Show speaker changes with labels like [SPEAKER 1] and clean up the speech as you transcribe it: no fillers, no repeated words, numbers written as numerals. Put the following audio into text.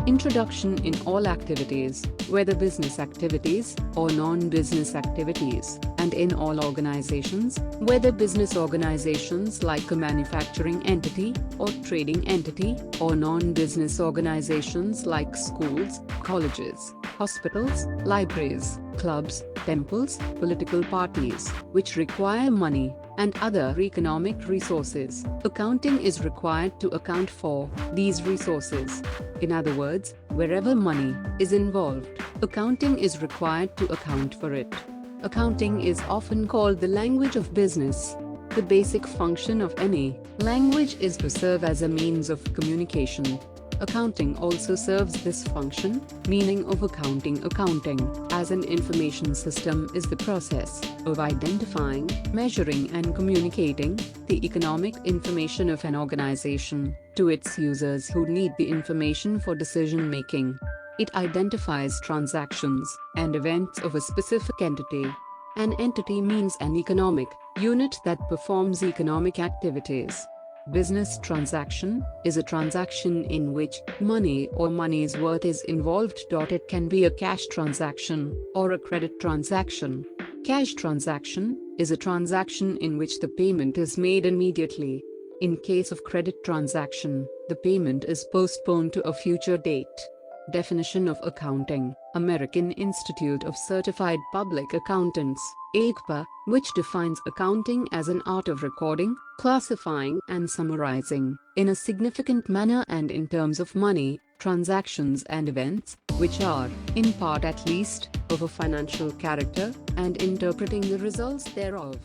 [SPEAKER 1] Introduction in all activities, whether business activities or non-business activities, and in all organizations, whether business organizations like a manufacturing entity or trading entity, or non-business organizations like schools, colleges, hospitals, libraries, clubs, temples, political parties, which require money, and other economic resources. Accounting is required to account for these resources. In other words, wherever money is involved, accounting is required to account for it. Accounting is often called the language of business. The basic function of any language is to serve as a means of communication. Accounting also serves this function, meaning of accounting. Accounting, as an information system, is the process of identifying, measuring and communicating the economic information of an organization to its users who need the information for decision making. It identifies transactions and events of a specific entity. An entity means an economic unit that performs economic activities. Business transaction is a transaction in which money or money's worth is involved. It can be a cash transaction or a credit transaction. Cash transaction is a transaction in which the payment is made immediately. In case of credit transaction, the payment is postponed to a future date. Definition of accounting: American Institute of Certified Public Accountants, AICPA, which defines accounting as an art of recording, classifying and summarizing, in a significant manner and in terms of money, transactions and events, which are, in part at least, of a financial character, and interpreting the results thereof.